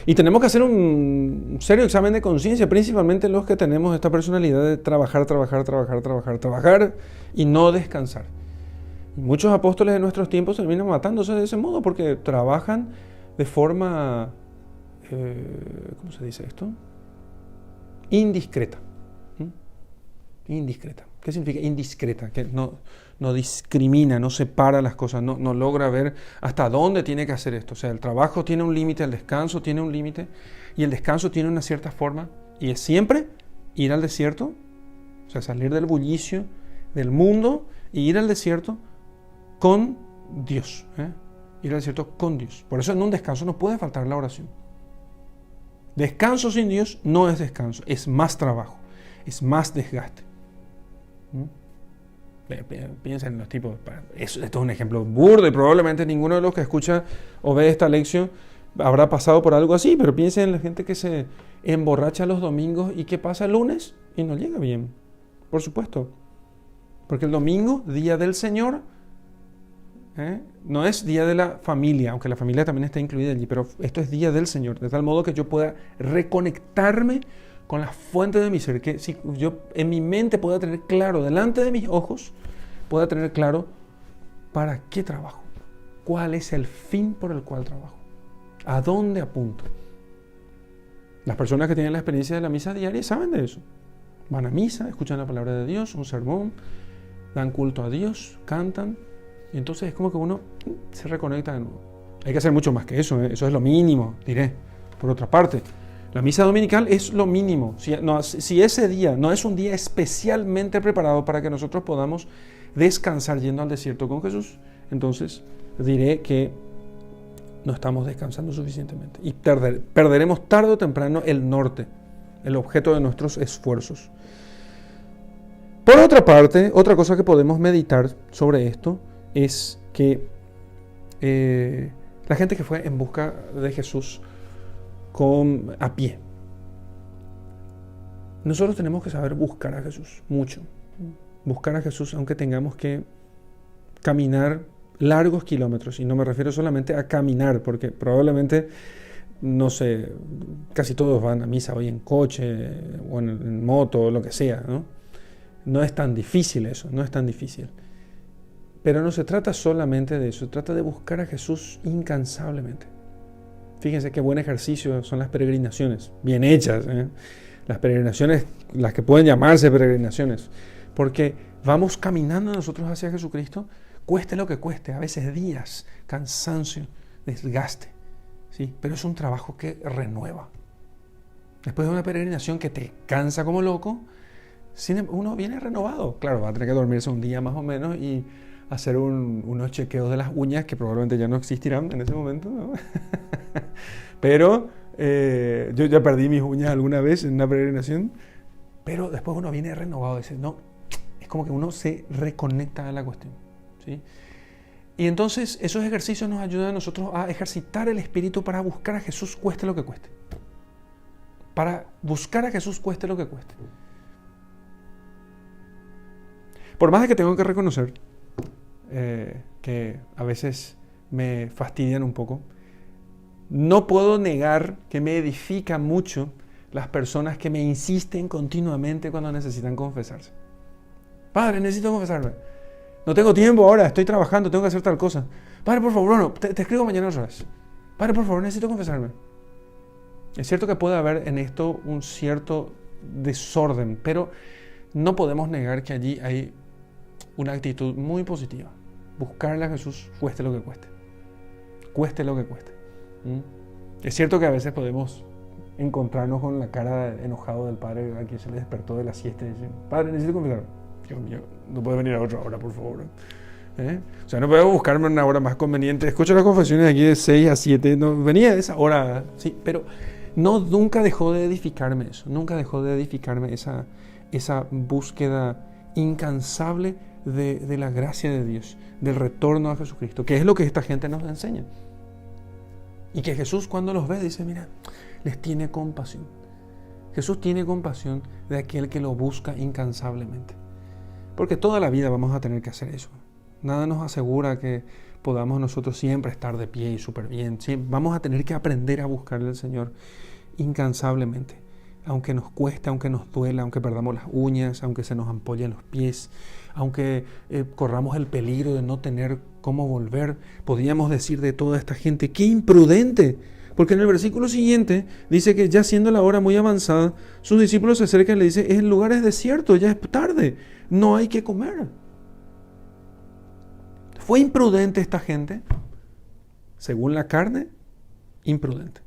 Speaker 1: y tenemos que hacer un serio examen de conciencia, principalmente los que tenemos esta personalidad de trabajar y no descansar. Y muchos apóstoles de nuestros tiempos terminan matándose de ese modo porque trabajan de forma, ¿cómo se dice esto? Indiscreta. Indiscreta. ¿Qué significa indiscreta? Que no discrimina, no separa las cosas, no logra ver hasta dónde tiene que hacer esto. O sea, el trabajo tiene un límite, el descanso tiene un límite, y el descanso tiene una cierta forma, y es siempre ir al desierto, o sea, salir del bullicio del mundo y ir al desierto con Dios. Ir al desierto con Dios. Por eso en un descanso no puede faltar la oración. Descanso sin Dios no es descanso, es más trabajo, es más desgaste. Piensen en los tipos. Esto es un ejemplo burdo y probablemente ninguno de los que escucha o ve esta lección habrá pasado por algo así, pero piensen en la gente que se emborracha los domingos y que pasa el lunes y no llega bien. Por supuesto. Porque el domingo, día del Señor, no es día de la familia, aunque la familia también está incluida allí, pero esto es día del Señor, de tal modo que yo pueda reconectarme con la fuente de mi ser, que si yo en mi mente pueda tener claro, delante de mis ojos, pueda tener claro para qué trabajo, cuál es el fin por el cual trabajo, a dónde apunto. Las personas que tienen la experiencia de la misa diaria saben de eso. Van a misa, escuchan la palabra de Dios, un sermón, dan culto a Dios, cantan, y entonces es como que uno se reconecta de nuevo. Hay que hacer mucho más que eso, eso es lo mínimo, diré. Por otra parte, la misa dominical es lo mínimo. Si ese día no es un día especialmente preparado para que nosotros podamos descansar yendo al desierto con Jesús, entonces diré que no estamos descansando suficientemente y perderemos tarde o temprano el norte, el objeto de nuestros esfuerzos. Por otra parte, otra cosa que podemos meditar sobre esto es que la gente que fue en busca de Jesús a pie, nosotros tenemos que saber buscar a Jesús mucho. Buscar a Jesús aunque tengamos que caminar largos kilómetros. Y no me refiero solamente a caminar, porque probablemente, no sé, casi todos van a misa hoy en coche o en moto o lo que sea, ¿no? No es tan difícil eso, no es tan difícil. Pero no se trata solamente de eso, se trata de buscar a Jesús incansablemente. Fíjense qué buen ejercicio son las peregrinaciones, bien hechas, ¿eh? Las peregrinaciones, las que pueden llamarse peregrinaciones, porque vamos caminando nosotros hacia Jesucristo, cueste lo que cueste, a veces días, cansancio, desgaste, ¿sí? Pero es un trabajo que renueva. Después de una peregrinación que te cansa como loco, uno viene renovado. Claro, va a tener que dormirse un día más o menos y hacer unos chequeos de las uñas que probablemente ya no existirán en ese momento, ¿no? Pero yo ya perdí mis uñas alguna vez en una peregrinación, pero después uno viene renovado, dice, no, es como que uno se reconecta a la cuestión, ¿sí? Y entonces esos ejercicios nos ayudan a nosotros a ejercitar el espíritu para buscar a Jesús cueste lo que cueste. Para buscar a Jesús cueste lo que cueste. Por más de que tengo que reconocer que a veces me fastidian un poco, no puedo negar que me edifica mucho las personas que me insisten continuamente cuando necesitan confesarse. Padre, necesito confesarme. No tengo tiempo ahora, estoy trabajando, tengo que hacer tal cosa. Padre, por favor, no, te escribo mañana otra vez. Padre, por favor, necesito confesarme. Es cierto que puede haber en esto un cierto desorden, pero no podemos negar que allí hay una actitud muy positiva. Buscarle a Jesús cueste lo que cueste. Cueste lo que cueste. Es cierto que a veces podemos encontrarnos con la cara enojado del padre a quien se le despertó de la siesta y dice, Padre, necesito confesar. Dios mío, no puede venir a otra hora, por favor. O sea, no puedo buscarme una hora más conveniente. Escucho las confesiones aquí de 6 a 7. No, venía a esa hora, sí, pero nunca dejó de edificarme eso. Nunca dejó de edificarme esa búsqueda incansable de la gracia de Dios, del retorno a Jesucristo, que es lo que esta gente nos enseña. Y que Jesús, cuando los ve, dice, mira, les tiene compasión. Jesús tiene compasión de aquel que lo busca incansablemente. Porque toda la vida vamos a tener que hacer eso. Nada nos asegura que podamos nosotros siempre estar de pie y súper bien. Vamos a tener que aprender a buscarle al Señor incansablemente. Aunque nos cueste, aunque nos duela, aunque perdamos las uñas, aunque se nos ampollen los pies, aunque corramos el peligro de no tener cómo volver. Podríamos decir de toda esta gente, ¡qué imprudente! Porque en el versículo siguiente dice que ya siendo la hora muy avanzada, sus discípulos se acercan y le dicen, el lugar es desierto, ya es tarde, no hay que comer. ¿Fue imprudente esta gente? Según la carne, imprudente.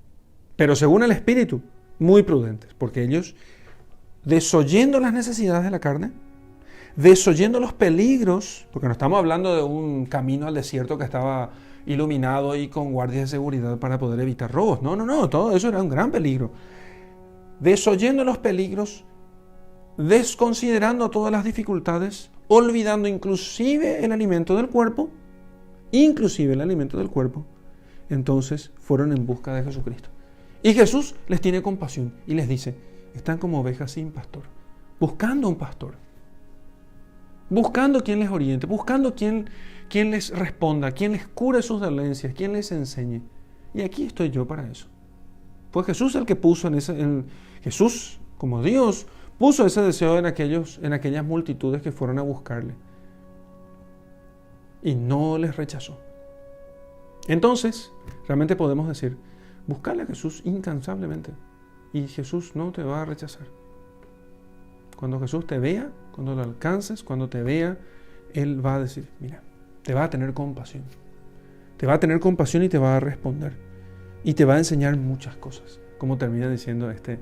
Speaker 1: Pero según el Espíritu, muy prudentes, porque ellos, desoyendo las necesidades de la carne, desoyendo los peligros, porque no estamos hablando de un camino al desierto que estaba iluminado y con guardias de seguridad para poder evitar robos. No, todo eso era un gran peligro. Desoyendo los peligros, desconsiderando todas las dificultades, olvidando inclusive el alimento del cuerpo, entonces fueron en busca de Jesucristo. Y Jesús les tiene compasión y les dice, están como ovejas sin pastor, buscando un pastor, buscando quien les oriente, buscando quien les responda, quien les cure sus dolencias, quien les enseñe. Y aquí estoy yo para eso. Fue Jesús el que puso Jesús, como Dios, puso ese deseo en aquellas multitudes que fueron a buscarle. Y no les rechazó. Entonces, realmente podemos decir, buscarle a Jesús incansablemente. Y Jesús no te va a rechazar. Cuando Jesús te vea, cuando lo alcances, cuando te vea, Él va a decir, mira, te va a tener compasión. Te va a tener compasión y te va a responder. Y te va a enseñar muchas cosas. Como termina diciendo esta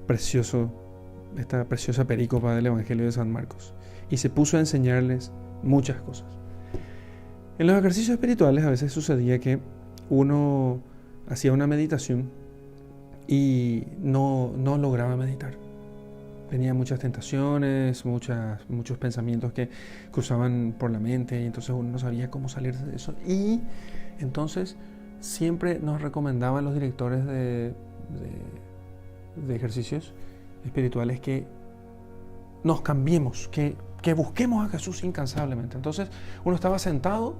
Speaker 1: preciosa perícopa del Evangelio de San Marcos. Y se puso a enseñarles muchas cosas. En los ejercicios espirituales a veces sucedía que uno hacía una meditación y no lograba meditar. venían muchas tentaciones, muchos pensamientos que cruzaban por la mente y entonces uno no sabía cómo salir de eso. Y entonces siempre nos recomendaban los directores de ejercicios espirituales que nos cambiemos, que busquemos a Jesús incansablemente. Entonces uno estaba sentado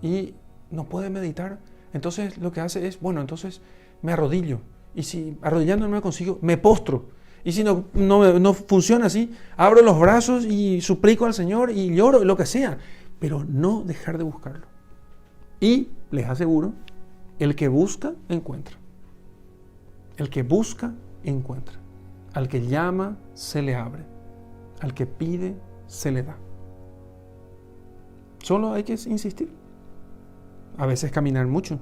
Speaker 1: y no puede meditar, entonces lo que hace es, bueno, entonces me arrodillo, y si arrodillando no me consigo, me postro, y si no funciona así, abro los brazos y suplico al Señor y lloro, lo que sea, pero no dejar de buscarlo. Y les aseguro, el que busca, encuentra. El que busca, encuentra. Al que llama, se le abre. Al que pide, se le da. Solo hay que insistir. A veces caminar mucho.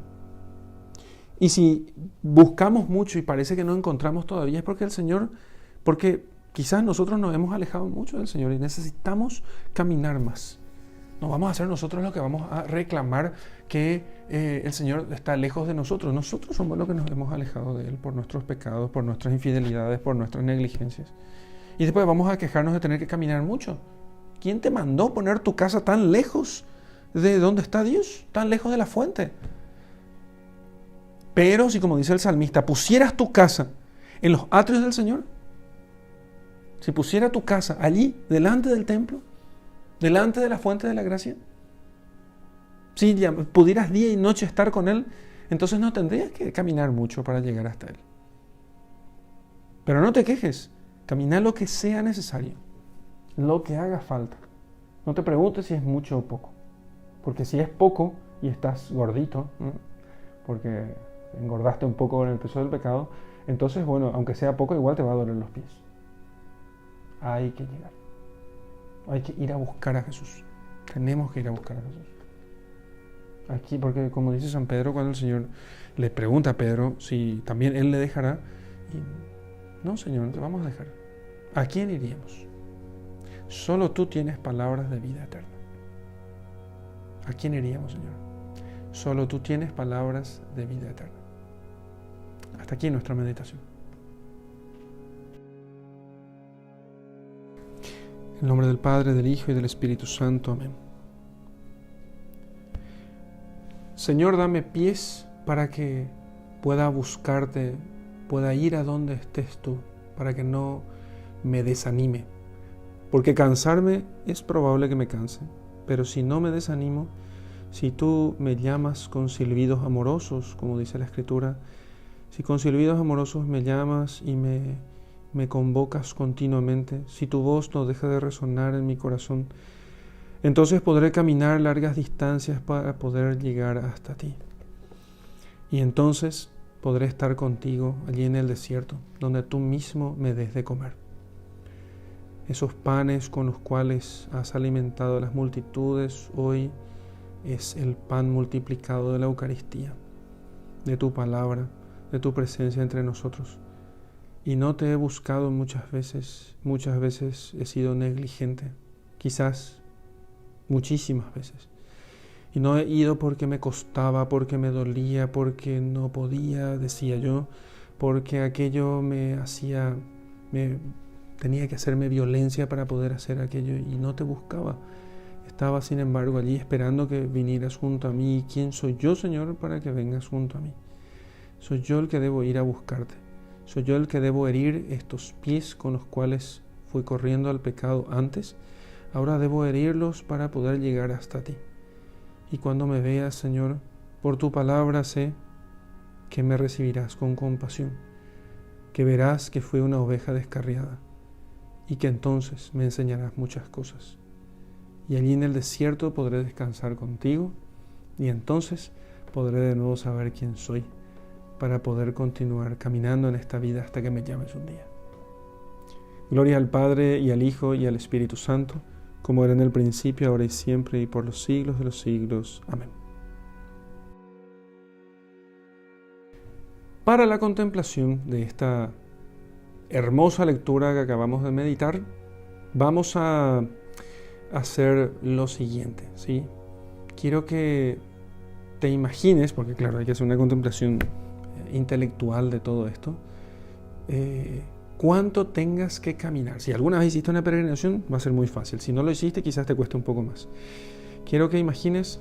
Speaker 1: Y si buscamos mucho y parece que no encontramos todavía, es porque quizás nosotros nos hemos alejado mucho del Señor y necesitamos caminar más. No vamos a ser nosotros los que vamos a reclamar que el Señor está lejos de nosotros. Nosotros somos los que nos hemos alejado de Él por nuestros pecados, por nuestras infidelidades, por nuestras negligencias. Y después vamos a quejarnos de tener que caminar mucho. ¿Quién te mandó poner tu casa tan lejos de donde está Dios? Tan lejos de la fuente. Pero si, como dice el salmista, pusieras tu casa en los atrios del Señor, si pusiera tu casa allí, delante del templo, delante de la fuente de la gracia, si pudieras día y noche estar con Él, entonces no tendrías que caminar mucho para llegar hasta Él. Pero no te quejes, camina lo que sea necesario, lo que haga falta. No te preguntes si es mucho o poco, porque si es poco y estás gordito, porque engordaste un poco en el peso del pecado, entonces, bueno, aunque sea poco, igual te va a doler los pies. Hay que llegar. Hay que ir a buscar a Jesús. Tenemos que ir a buscar a Jesús. Aquí, porque como dice San Pedro, cuando el Señor le pregunta a Pedro si también Él le dejará, y, no, Señor, no te vamos a dejar. ¿A quién iríamos? Solo tú tienes palabras de vida eterna. ¿A quién iríamos, Señor? Solo tú tienes palabras de vida eterna. Hasta aquí nuestra meditación. En el nombre del Padre, del Hijo y del Espíritu Santo. Amén. Señor, dame pies para que pueda buscarte, pueda ir a donde estés tú, para que no me desanime. Porque cansarme es probable que me canse, pero si no me desanimo, si tú me llamas con silbidos amorosos, como dice la Escritura, si con silbidos amorosos me llamas y me convocas continuamente, si tu voz no deja de resonar en mi corazón, entonces podré caminar largas distancias para poder llegar hasta ti. Y entonces podré estar contigo allí en el desierto, donde tú mismo me des de comer. Esos panes con los cuales has alimentado a las multitudes, hoy es el pan multiplicado de la Eucaristía, de tu palabra, de tu presencia entre nosotros. Y no te he buscado muchas veces he sido negligente, quizás muchísimas veces. Y no he ido porque me costaba, porque me dolía, porque no podía, decía yo, porque aquello tenía que hacerme violencia para poder hacer aquello, y no te buscaba. Estaba, sin embargo, allí esperando que vinieras junto a mí. ¿Quién soy yo, Señor, para que vengas junto a mí? Soy yo el que debo ir a buscarte. Soy yo el que debo herir estos pies con los cuales fui corriendo al pecado antes. Ahora debo herirlos para poder llegar hasta ti. Y cuando me veas, Señor, por tu palabra sé que me recibirás con compasión, que verás que fui una oveja descarriada y que entonces me enseñarás muchas cosas. Y allí en el desierto podré descansar contigo y entonces podré de nuevo saber quién soy para poder continuar caminando en esta vida hasta que me llames un día. Gloria al Padre y al Hijo y al Espíritu Santo, como era en el principio, ahora y siempre, y por los siglos de los siglos. Amén. Para la contemplación de esta hermosa lectura que acabamos de meditar, vamos a hacer lo siguiente, ¿sí? Quiero que te imagines, porque claro, hay que hacer una contemplación intelectual de todo esto, cuánto tengas que caminar. Si alguna vez hiciste una peregrinación, va a ser muy fácil. Si no lo hiciste, quizás te cueste un poco más. Quiero que imagines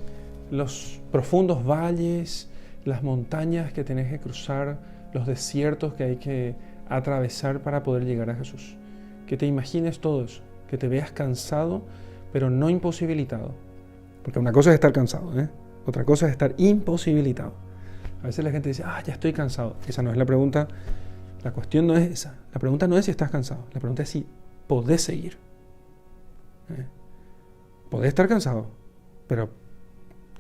Speaker 1: los profundos valles, las montañas que tenés que cruzar, los desiertos que hay que atravesar para poder llegar a Jesús. Que te imagines todo eso, que te veas cansado, pero no imposibilitado. Porque una cosa es estar cansado, otra cosa es estar imposibilitado. A veces la gente dice, ya estoy cansado. Esa no es la pregunta. La cuestión no es esa. La pregunta no es si estás cansado. La pregunta es si podés seguir. Podés estar cansado, pero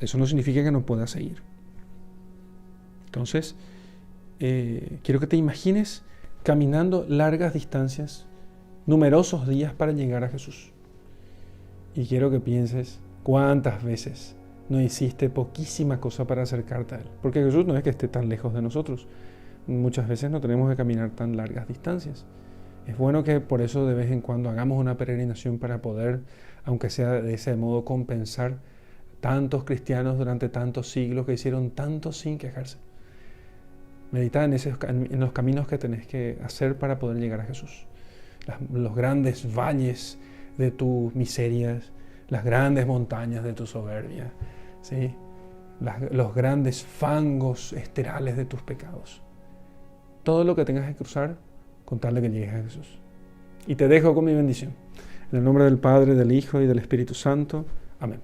Speaker 1: eso no significa que no puedas seguir. Entonces, quiero que te imagines caminando largas distancias, numerosos días para llegar a Jesús. Y quiero que pienses cuántas veces no hiciste poquísima cosa para acercarte a Él. Porque Jesús no es que esté tan lejos de nosotros. Muchas veces no tenemos que caminar tan largas distancias. Es bueno que por eso de vez en cuando hagamos una peregrinación para poder, aunque sea de ese modo, compensar tantos cristianos durante tantos siglos que hicieron tanto sin quejarse. Medita en los caminos que tenés que hacer para poder llegar a Jesús. Los grandes valles de tus miserias, las grandes montañas de tu soberbia, ¿sí? Los grandes fangos esterales de tus pecados. Todo lo que tengas que cruzar, con tal de que llegues a Jesús. Y te dejo con mi bendición. En el nombre del Padre, del Hijo y del Espíritu Santo. Amén.